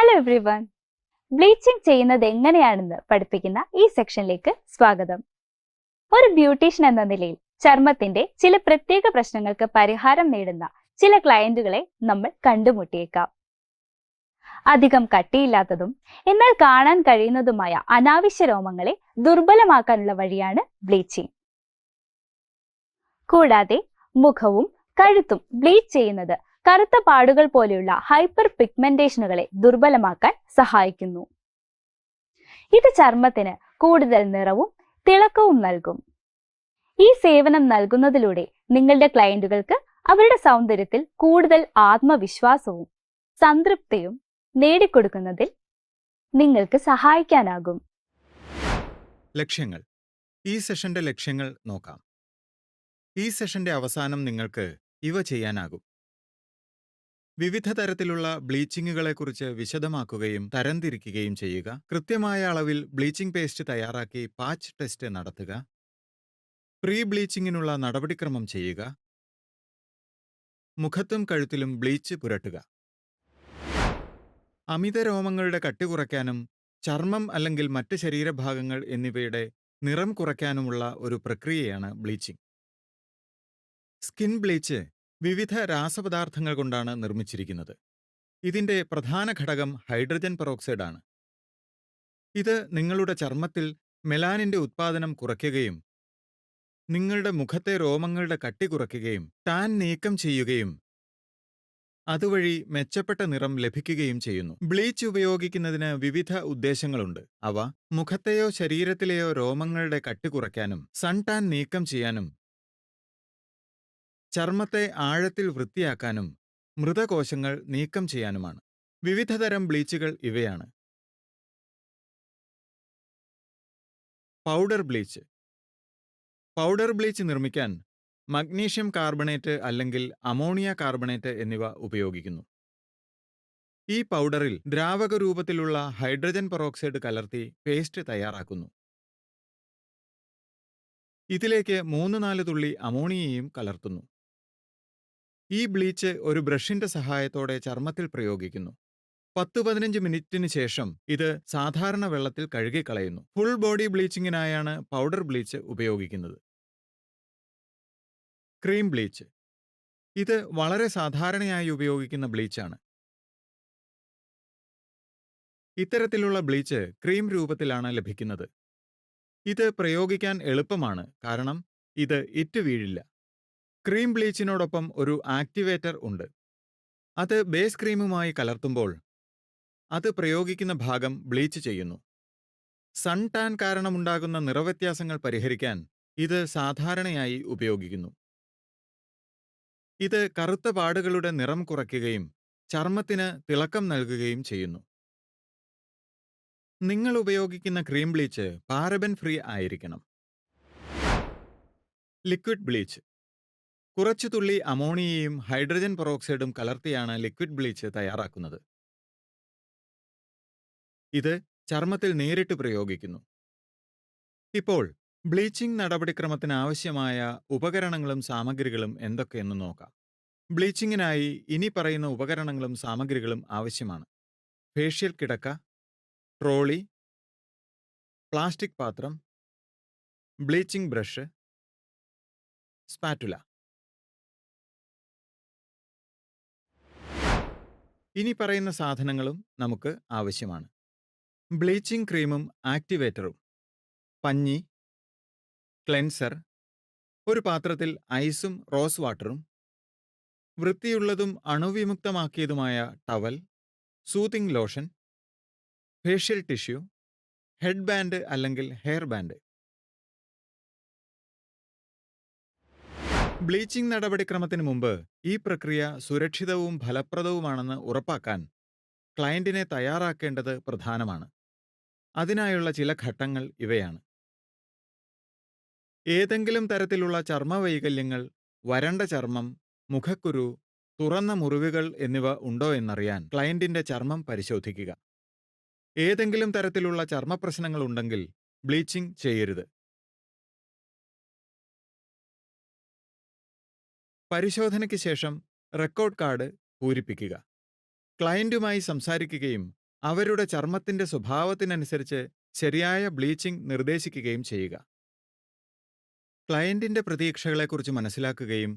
Hello everyone. Bleaching ചെയ്യുന്നത് എങ്ങനെയാണെന്ന് പഠിപ്പിക്കുന്ന ഈ സെക്ഷനിലേക്ക് സ്വാഗതം. ഒരു ബ്യൂട്ടീഷ്യൻ എന്ന നിലയിൽ ചർമ്മത്തിന്റെ ചില പ്രത്യേക പ്രശ്നങ്ങൾക്ക് പരിഹാരം നേടുന്ന ചില ക്ലയന്റുകളെ നമ്മൾ കണ്ടുമുട്ടിയേക്കാം. അധികം കട്ടിയില്ലാത്തതും എന്നാൽ കാണാൻ കഴിയുന്നതുമായ അനാവശ്യ രോമങ്ങളെ ദുർബലമാക്കാനുള്ള വഴിയാണ് ബ്ലീച്ചിങ്. കൂടാതെ മുഖവും കഴുത്തും ബ്ലീച്ച് ചെയ്യുന്നത് കറുത്ത പാടുകൾ പോലെയുള്ള ഹൈപ്പർ പിഗ്മെന്റേഷനുകളെ ദുർബലമാക്കാൻ സഹായിക്കുന്നു. ഇത് ചർമ്മത്തിന് കൂടുതൽ നിറവും തിളക്കവും നൽകും. ഈ സേവനം നൽകുന്നതിലൂടെ നിങ്ങളുടെ ക്ലയന്റുകൾക്ക് അവരുടെ സൗന്ദര്യത്തിൽ കൂടുതൽ ആത്മവിശ്വാസവും സംതൃപ്തിയും നേടിക്കൊടുക്കുന്നതിൽ നിങ്ങൾക്ക് സഹായിക്കാനാകും. ലക്ഷ്യങ്ങൾ. ഈ സെഷന്റെ ലക്ഷ്യങ്ങൾ നോക്കാം. ഈ സെഷന്റെ അവസാനം നിങ്ങൾക്ക് ഇവ ചെയ്യാനാകും: വിവിധ തരത്തിലുള്ള ബ്ലീച്ചിങ്ങുകളെക്കുറിച്ച് വിശദമാക്കുകയും തരംതിരിക്കുകയും ചെയ്യുക. കൃത്യമായ അളവിൽ ബ്ലീച്ചിംഗ് പേസ്റ്റ് തയ്യാറാക്കി പാച്ച് ടെസ്റ്റ് നടത്തുക. പ്രീ ബ്ലീച്ചിങ്ങിനുള്ള നടപടിക്രമം ചെയ്യുക. മുഖത്തും കഴുത്തിലും ബ്ലീച്ച് പുരട്ടുക. അമിത രോമങ്ങളുടെ കട്ടി കുറയ്ക്കാനും ചർമ്മം അല്ലെങ്കിൽ മറ്റ് ശരീരഭാഗങ്ങൾ എന്നിവയുടെ നിറം കുറയ്ക്കാനുമുള്ള ഒരു പ്രക്രിയയാണ് ബ്ലീച്ചിംഗ്. സ്കിൻ ബ്ലീച്ച് വിവിധ രാസപദാർത്ഥങ്ങൾ കൊണ്ടാണ് നിർമ്മിച്ചിരിക്കുന്നത്. ഇതിന്റെ പ്രധാന ഘടകം ഹൈഡ്രജൻ പെറോക്സൈഡ് ആണ്. ഇത് നിങ്ങളുടെ ചർമ്മത്തിൽ മെലാനിന്റെ ഉത്പാദനം കുറയ്ക്കുകയും നിങ്ങളുടെ മുഖത്തെ രോമങ്ങളുടെ കട്ടി കുറയ്ക്കുകയും ടാൻ നീക്കം ചെയ്യുകയും അതുവഴി മെച്ചപ്പെട്ട നിറം ലഭിക്കുകയും ചെയ്യുന്നു. ബ്ലീച്ച് ഉപയോഗിക്കുന്നതിന് വിവിധ ഉദ്ദേശങ്ങളുണ്ട്. അവ മുഖത്തെയോ ശരീരത്തിലെയോ രോമങ്ങളുടെ കട്ടി കുറയ്ക്കാനും സൺ ടാൻ നീക്കം ചെയ്യാനും ചർമ്മത്തെ ആഴത്തിൽ വൃത്തിയാക്കാനും മൃതകോശങ്ങൾ നീക്കം ചെയ്യാനുമാണ്. വിവിധതരം ബ്ലീച്ചുകൾ ഇവയാണ്: പൗഡർ ബ്ലീച്ച്. പൗഡർ ബ്ലീച്ച് നിർമ്മിക്കാൻ മഗ്നീഷ്യം കാർബണേറ്റ് അല്ലെങ്കിൽ അമോണിയ കാർബണേറ്റ് എന്നിവ ഉപയോഗിക്കുന്നു. ഈ പൗഡറിൽ ദ്രാവക രൂപത്തിലുള്ള ഹൈഡ്രജൻ പെറോക്സൈഡ് കലർത്തി പേസ്റ്റ് തയ്യാറാക്കുന്നു. ഇതിലേക്ക് 3-4 തുള്ളി അമോണിയയും കലർത്തുന്നു. ഈ ബ്ലീച്ച് ഒരു ബ്രഷിന്റെ സഹായത്തോടെ ചർമ്മത്തിൽ പ്രയോഗിക്കുന്നു. 10-15 മിനിറ്റിന് ശേഷം ഇത് സാധാരണ വെള്ളത്തിൽ കഴുകിക്കളയുന്നു. ഫുൾ ബോഡി ബ്ലീച്ചിങ്ങിനായാണ് പൗഡർ ബ്ലീച്ച് ഉപയോഗിക്കുന്നത്. Cream bleach. ഇത് വളരെ സാധാരണയായി ഉപയോഗിക്കുന്ന ബ്ലീച്ചാണ്. ഇത്തരത്തിലുള്ള ബ്ലീച്ച് ക്രീം രൂപത്തിലാണ് ലഭിക്കുന്നത്. ഇത് പ്രയോഗിക്കാൻ എളുപ്പമാണ്, കാരണം ഇത് ഇറ്റ് വീഴില്ല. ക്രീം ബ്ലീച്ചിനോടൊപ്പം ഒരു ആക്ടിവേറ്റർ ഉണ്ട്. അത് ബേസ് ക്രീമുമായി കലർത്തുമ്പോൾ അത് പ്രയോഗിക്കുന്ന ഭാഗം ബ്ലീച്ച് ചെയ്യുന്നു. സൺ ടാൻ കാരണമുണ്ടാകുന്ന നിറവ്യത്യാസങ്ങൾ പരിഹരിക്കാൻ ഇത് സാധാരണയായി ഉപയോഗിക്കുന്നു. ഇത് കറുത്ത പാടുകളുടെ നിറം കുറയ്ക്കുകയും ചർമ്മത്തിന് തിളക്കം നൽകുകയും ചെയ്യുന്നു. നിങ്ങൾ ഉപയോഗിക്കുന്ന ക്രീം ബ്ലീച്ച് പാരബൻ ഫ്രീ ആയിരിക്കണം. Liquid bleach. കുറച്ചു തുള്ളി അമോണിയയും ഹൈഡ്രജൻ പെറോക്സൈഡും കലർത്തിയാണ് ലിക്വിഡ് ബ്ലീച്ച് തയ്യാറാക്കുന്നത്. ഇത് ചർമ്മത്തിൽ നേരിട്ട് പ്രയോഗിക്കുന്നു. ഇപ്പോൾ ബ്ലീച്ചിംഗ് നടപടിക്രമത്തിന് ആവശ്യമായ ഉപകരണങ്ങളും സാമഗ്രികളും എന്തൊക്കെയെന്ന് നോക്കാം. ബ്ലീച്ചിങ്ങിനായി ഇനി പറയുന്ന ഉപകരണങ്ങളും സാമഗ്രികളും ആവശ്യമാണ്: ഫേഷ്യൽ കിടക്ക, ട്രോളി, പ്ലാസ്റ്റിക് പാത്രം, ബ്ലീച്ചിംഗ് ബ്രഷ്, സ്പാറ്റുല. ഇനി പറയുന്ന സാധനങ്ങളും നമുക്ക് ആവശ്യമാണ്: ബ്ലീച്ചിംഗ് ക്രീമും ആക്ടിവേറ്ററും, പഞ്ഞി, ക്ലെൻസർ, ഒരു പാത്രത്തിൽ ഐസും റോസ് വാട്ടറും, വൃത്തിയുള്ളതും അണുവിമുക്തമാക്കിയതുമായ towel, soothing lotion, facial tissue, head band അല്ലെങ്കിൽ ഹെയർ ബാൻഡ്. ബ്ലീച്ചിംഗ് നടപടിക്രമത്തിന് മുമ്പ് ഈ പ്രക്രിയ സുരക്ഷിതവും ഫലപ്രദവുമാണെന്ന് ഉറപ്പാക്കാൻ ക്ലയന്റിനെ തയ്യാറാക്കേണ്ടത് പ്രധാനമാണ്. അതിനായുള്ള ചില ഘട്ടങ്ങൾ ഇവയാണ്: ഏതെങ്കിലും തരത്തിലുള്ള ചർമ്മവൈകല്യങ്ങൾ, വരണ്ട ചർമ്മം, മുഖക്കുരു, തുറന്ന മുറിവുകൾ എന്നിവ ഉണ്ടോ എന്നറിയാൻ ക്ലയന്റിന്റെ ചർമ്മം പരിശോധിക്കുക. ഏതെങ്കിലും തരത്തിലുള്ള ചർമ്മപ്രശ്നങ്ങൾ ഉണ്ടെങ്കിൽ ബ്ലീച്ചിംഗ് ചെയ്യരുത്. പരിശോധനയ്ക്ക് ശേഷം റെക്കോർഡ് കാർഡ് പൂരിപ്പിക്കുക. ക്ലയന്റുമായി സംസാരിക്കുകയും അവരുടെ ചർമ്മത്തിന്റെ സ്വഭാവത്തിനനുസരിച്ച് ശരിയായ ബ്ലീച്ചിംഗ് നിർദ്ദേശിക്കുകയും ചെയ്യുക. ക്ലയന്റിന്റെ പ്രതീക്ഷകളെക്കുറിച്ച് മനസ്സിലാക്കുകയും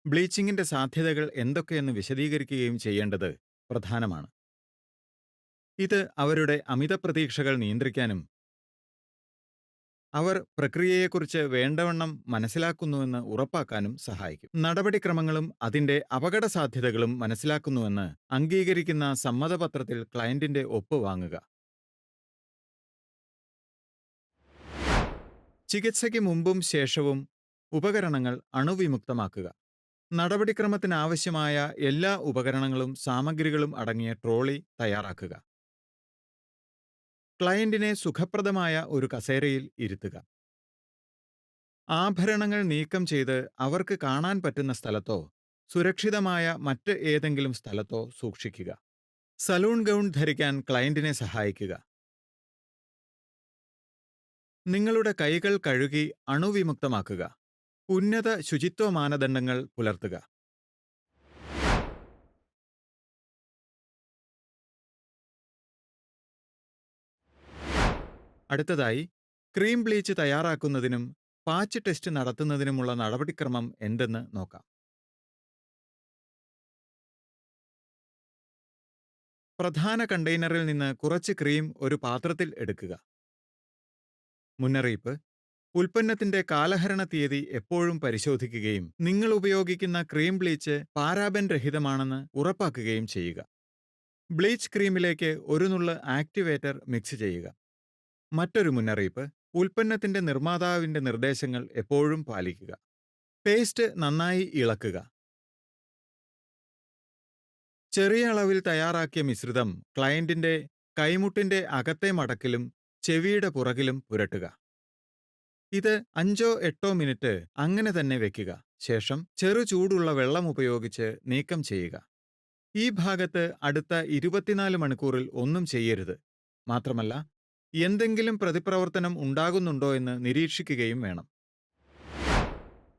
ബ്ലീച്ചിങ്ങിന്റെ സാധ്യതകൾ എന്തൊക്കെയെന്ന് വിശദീകരിക്കുകയും ചെയ്യേണ്ടത് പ്രധാനമാണ്. ഇത് അവരുടെ അമിത പ്രതീക്ഷകൾ നിയന്ത്രിക്കാനും അവർ പ്രക്രിയയെക്കുറിച്ച് വേണ്ടവണ്ണം മനസ്സിലാക്കുന്നുവെന്ന് ഉറപ്പാക്കാനും സഹായിക്കും. നടപടിക്രമങ്ങളും അതിന്റെ അപകടസാധ്യതകളും മനസ്സിലാക്കുന്നുവെന്ന് അംഗീകരിക്കുന്ന സമ്മതപത്രത്തിൽ ക്ലയന്റിന്റെ ഒപ്പ് വാങ്ങുക. ചികിത്സയ്ക്ക് മുമ്പും ശേഷവും ഉപകരണങ്ങൾ അണുവിമുക്തമാക്കുക. നടപടിക്രമത്തിനാവശ്യമായ എല്ലാ ഉപകരണങ്ങളും സാമഗ്രികളും അടങ്ങിയ ട്രോളി തയ്യാറാക്കുക. ക്ലയന്റിനെ സുഖപ്രദമായ ഒരു കസേരയിൽ ഇരുത്തുക. ആഭരണങ്ങൾ നീക്കം ചെയ്ത് അവർക്ക് കാണാൻ പറ്റുന്ന സ്ഥലത്തോ സുരക്ഷിതമായ മറ്റ് ഏതെങ്കിലും സ്ഥലത്തോ സൂക്ഷിക്കുക. സലൂൺ ഗൗൺ ധരിക്കാൻ ക്ലയന്റിനെ സഹായിക്കുക. നിങ്ങളുടെ കൈകൾ കഴുകി അണുവിമുക്തമാക്കുക. ഉന്നത ശുചിത്വ മാനദണ്ഡങ്ങൾ പുലർത്തുക. അടുത്തതായി, ക്രീം ബ്ലീച്ച് തയ്യാറാക്കുന്നതിനും പാച്ച് ടെസ്റ്റ് നടത്തുന്നതിനുമുള്ള നടപടിക്രമം എന്തെന്ന് നോക്കാം. പ്രധാന കണ്ടെയ്നറിൽ നിന്ന് കുറച്ച് ക്രീം ഒരു പാത്രത്തിൽ എടുക്കുക. മുന്നറിയിപ്പ്: ഉൽപ്പന്നത്തിന്റെ കാലഹരണ തീയതി എപ്പോഴും പരിശോധിക്കുകയും നിങ്ങൾ ഉപയോഗിക്കുന്ന ക്രീം ബ്ലീച്ച് പാരാബൻ രഹിതമാണെന്ന് ഉറപ്പാക്കുകയും ചെയ്യുക. ബ്ലീച്ച് ക്രീമിലേക്ക് ഒരു നുള്ള് ആക്ടിവേറ്റർ മിക്സ് ചെയ്യുക. മറ്റൊരു മുന്നറിയിപ്പ്: ഉൽപ്പന്നത്തിന്റെ നിർമ്മാതാവിന്റെ നിർദ്ദേശങ്ങൾ എപ്പോഴും പാലിക്കുക. പേസ്റ്റ് നന്നായി ഇളക്കുക. ചെറിയ അളവിൽ തയ്യാറാക്കിയ മിശ്രിതം ക്ലയന്റിന്റെ കൈമുട്ടിന്റെ അകത്തെ മടക്കിലും ചെവിയുടെ പുറകിലും പുരട്ടുക. ഇത് 5-8 മിനിറ്റ് അങ്ങനെ തന്നെ വെക്കുക. ശേഷം ചെറു ചൂടുള്ള വെള്ളം ഉപയോഗിച്ച് നീക്കം ചെയ്യുക. ഈ ഭാഗത്ത് അടുത്ത 24 മണിക്കൂറിൽ ഒന്നും ചെയ്യരുത്. മാത്രമല്ല, എന്തെങ്കിലും പ്രതിപ്രവർത്തനം ഉണ്ടാകുന്നുണ്ടോ എന്ന് നിരീക്ഷിക്കുകയും വേണം.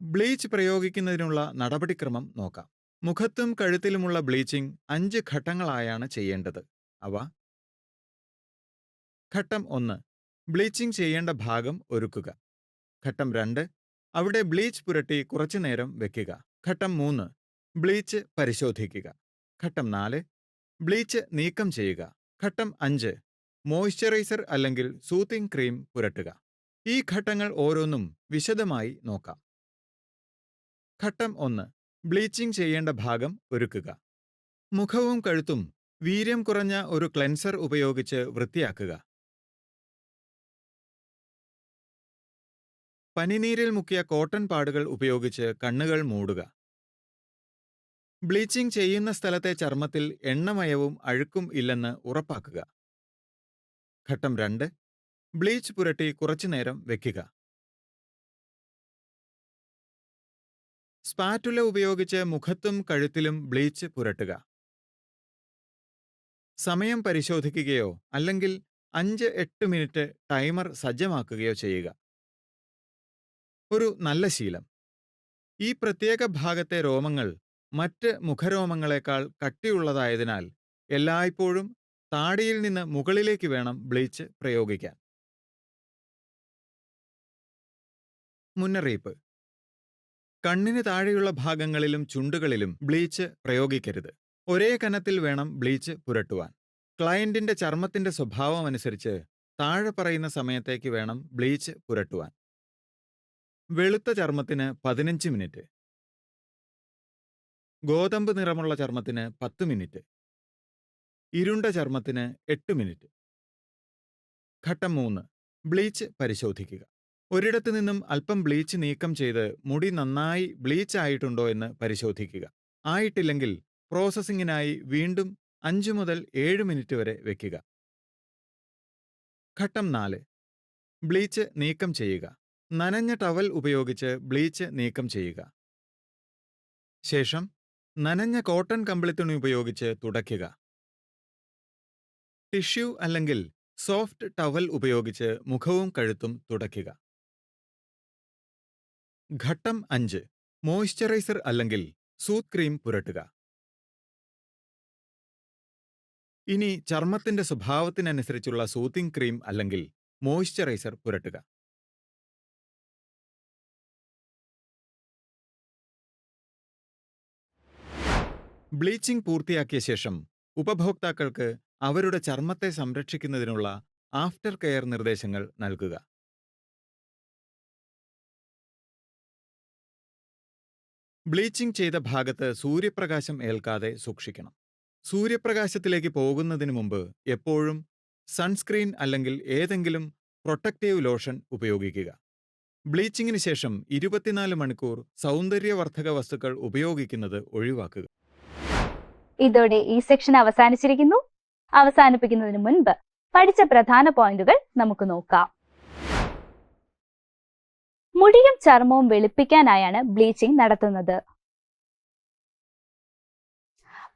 ബ്ലീച്ച് പ്രയോഗിക്കുന്നതിനുള്ള നടപടിക്രമം നോക്കാം. മുഖത്തും കഴുത്തിലുമുള്ള ബ്ലീച്ചിംഗ് 5 ഘട്ടങ്ങളായാണ് ചെയ്യേണ്ടത്. അവ: ഘട്ടം 1, ബ്ലീച്ചിംഗ് ചെയ്യേണ്ട ഭാഗം ഒരുക്കുക. ഘട്ടം 2, അവിടെ ബ്ലീച്ച് പുരട്ടി കുറച്ചുനേരം വെക്കുക. ഘട്ടം 3, ബ്ലീച്ച് പരിശോധിക്കുക. ഘട്ടം 4, ബ്ലീച്ച് നീക്കം ചെയ്യുക. ഘട്ടം 5, മോയ്സ്ചറൈസർ അല്ലെങ്കിൽ സൂത്തിങ് ക്രീം പുരട്ടുക. ഈ ഘട്ടങ്ങൾ ഓരോന്നും വിശദമായി നോക്കാം. ഘട്ടം 1, ബ്ലീച്ചിംഗ് ചെയ്യേണ്ട ഭാഗം ഒരുക്കുക. മുഖവും കഴുത്തും വീര്യം കുറഞ്ഞ ഒരു ക്ലെൻസർ ഉപയോഗിച്ച് വൃത്തിയാക്കുക. പനിനീരിൽ മുക്കിയ കോട്ടൺ പാടുകൾ ഉപയോഗിച്ച് കണ്ണുകൾ മൂടുക. ബ്ലീച്ചിംഗ് ചെയ്യുന്ന സ്ഥലത്തെ ചർമ്മത്തിൽ എണ്ണമയവും അഴുക്കും ഇല്ലെന്ന് ഉറപ്പാക്കുക. ഘട്ടം 2, ബ്ലീച്ച് പുരട്ടി കുറച്ചുനേരം വെക്കുക. സ്പാറ്റുല ഉപയോഗിച്ച് മുഖത്തും കഴുത്തിലും ബ്ലീച്ച് പുരട്ടുക. സമയം പരിശോധിക്കുകയോ അല്ലെങ്കിൽ 5-8 മിനിറ്റ് ടൈമർ സജ്ജമാക്കുകയോ ചെയ്യുക. ഒരു നല്ല ശീലം: ഈ പ്രത്യേക ഭാഗത്തെ രോമങ്ങൾ മറ്റ് മുഖരോമങ്ങളെക്കാൾ കട്ടിയുള്ളതായതിനാൽ എല്ലായ്പ്പോഴും താടിയിൽ നിന്ന് മുകളിലേക്ക് വേണം ബ്ലീച്ച് പ്രയോഗിക്കാൻ. മുന്നറിയിപ്പ്: കണ്ണിന് താഴെയുള്ള ഭാഗങ്ങളിലും ചുണ്ടുകളിലും ബ്ലീച്ച് പ്രയോഗിക്കരുത്. ഒരേ കനത്തിൽ വേണം ബ്ലീച്ച് പുരട്ടുവാൻ. ക്ലയന്റിന്റെ ചർമ്മത്തിന്റെ സ്വഭാവമനുസരിച്ച് താഴെ പറയുന്ന സമയത്തേക്ക് വേണം ബ്ലീച്ച് പുരട്ടുവാൻ. വെളുത്ത ചർമ്മത്തിന് 15 മിനിറ്റ്, ഗോതമ്പ് നിറമുള്ള ചർമ്മത്തിന് 10 മിനിറ്റ്, ഇരുണ്ട ചർമ്മത്തിന് 8 മിനിറ്റ്. ഘട്ടം 3, ബ്ലീച്ച് പരിശോധിക്കുക. ഒരിടത്തു നിന്നും അല്പം ബ്ലീച്ച് നീക്കം ചെയ്ത് മുടി നന്നായി ബ്ലീച്ച് ആയിട്ടുണ്ടോ എന്ന് പരിശോധിക്കുക. ആയിട്ടില്ലെങ്കിൽ പ്രോസസ്സിംഗിനായി വീണ്ടും 5 മുതൽ 7 മിനിറ്റ് വരെ വെക്കുക. ഘട്ടം 4, ബ്ലീച്ച് നീക്കം ചെയ്യുക. നനഞ്ഞ ടവൽ ഉപയോഗിച്ച് ബ്ലീച്ച് നീക്കം ചെയ്യുക. ശേഷം നനഞ്ഞ കോട്ടൺ കമ്പിളിത്തുണി ഉപയോഗിച്ച് തുടയ്ക്കുക. ടിഷ്യൂ അല്ലെങ്കിൽ സോഫ്റ്റ് ടവൽ ഉപയോഗിച്ച് മുഖവും കഴുത്തും തുടയ്ക്കുക. ഘട്ടം 5, മോയ്സ്ചറൈസർ അല്ലെങ്കിൽ സൂത്ത് ക്രീം പുരട്ടുക. ഇനി ചർമ്മത്തിന്റെ സ്വഭാവത്തിനനുസരിച്ചുള്ള സൂത്തിങ് ക്രീം അല്ലെങ്കിൽ മോയ്സ്ചറൈസർ പുരട്ടുക. ബ്ലീച്ചിംഗ് പൂർത്തിയാക്കിയ ശേഷം ഉപഭോക്താക്കൾക്ക് അവരുടെ ചർമ്മത്തെ സംരക്ഷിക്കുന്നതിനുള്ള ആഫ്റ്റർ കെയർ നിർദ്ദേശങ്ങൾ നൽകുക. ബ്ലീച്ചിംഗ് ചെയ്ത ഭാഗത്ത് സൂര്യപ്രകാശം ഏൽക്കാതെ സൂക്ഷിക്കണം. സൂര്യപ്രകാശത്തിലേക്ക് പോകുന്നതിന് മുമ്പ് എപ്പോഴും സൺസ്ക്രീൻ അല്ലെങ്കിൽ ഏതെങ്കിലും പ്രൊട്ടക്റ്റീവ് ലോഷൻ ഉപയോഗിക്കുക. ബ്ലീച്ചിങ്ങിന് ശേഷം 24 മണിക്കൂർ സൗന്ദര്യവർദ്ധക വസ്തുക്കൾ ഉപയോഗിക്കുന്നത് ഒഴിവാക്കുക. ഇതോടെ ഈ സെക്ഷൻ അവസാനിച്ചിരിക്കുന്നു. അവസാനിപ്പിക്കുന്നതിന് മുൻപ് പഠിച്ച പ്രധാന പോയിന്റുകൾ നമുക്ക് നോക്കാം. മുടിയും ചർമ്മവും വെളുപ്പിക്കാനായാണ് ബ്ലീച്ചിങ് നടത്തുന്നത്.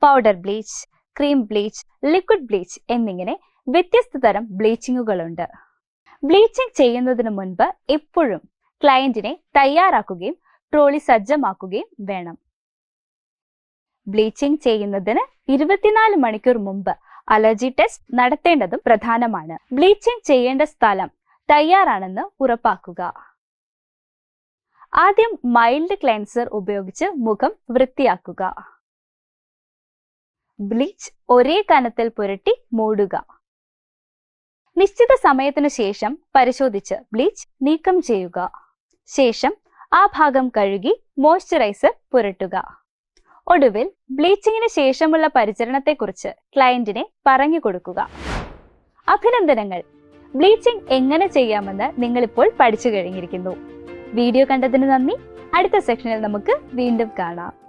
Powder bleach, cream bleach, liquid bleach എന്നിങ്ങനെ വ്യത്യസ്ത തരം ബ്ലീച്ചിങ്ങുകളുണ്ട്. ബ്ലീച്ചിങ് ചെയ്യുന്നതിന് മുൻപ് എപ്പോഴും ക്ലയന്റിനെ തയ്യാറാക്കുകയും ട്രോളി സജ്ജമാക്കുകയും വേണം. ബ്ലീച്ചിങ് ചെയ്യുന്നതിന് 24 മണിക്കൂർ മുമ്പ് അലർജി ടെസ്റ്റ് നടത്തേണ്ടതും പ്രധാനമാണ്. ബ്ലീച്ചിങ് ചെയ്യേണ്ട സ്ഥലം തയ്യാറാണെന്ന് ഉറപ്പാക്കുക. ആദ്യം മൈൽഡ് ക്ലെൻസർ ഉപയോഗിച്ച് മുഖം വൃത്തിയാക്കുക. ബ്ലീച്ച് ഒരേ കനത്തിൽ പുരട്ടി മൂടുക. നിശ്ചിത സമയത്തിനു ശേഷം പരിശോധിച്ച് ബ്ലീച്ച് നീക്കം ചെയ്യുക. ശേഷം ആ ഭാഗം കഴുകി മോയ്സ്ചറൈസർ പുരട്ടുക. ഒടുവിൽ ബ്ലീച്ചിങ്ങിന് ശേഷമുള്ള പരിചരണത്തെക്കുറിച്ച് ക്ലയന്റിനെ പറഞ്ഞു കൊടുക്കുക. അഭിനന്ദനങ്ങൾ! ബ്ലീച്ചിങ് എങ്ങനെ ചെയ്യാമെന്ന് നിങ്ങളിപ്പോൾ പഠിച്ചു കഴിഞ്ഞിരിക്കുന്നു. വീഡിയോ കണ്ടതിന് നന്ദി. അടുത്ത സെക്ഷനിൽ നമുക്ക് വീണ്ടും കാണാം.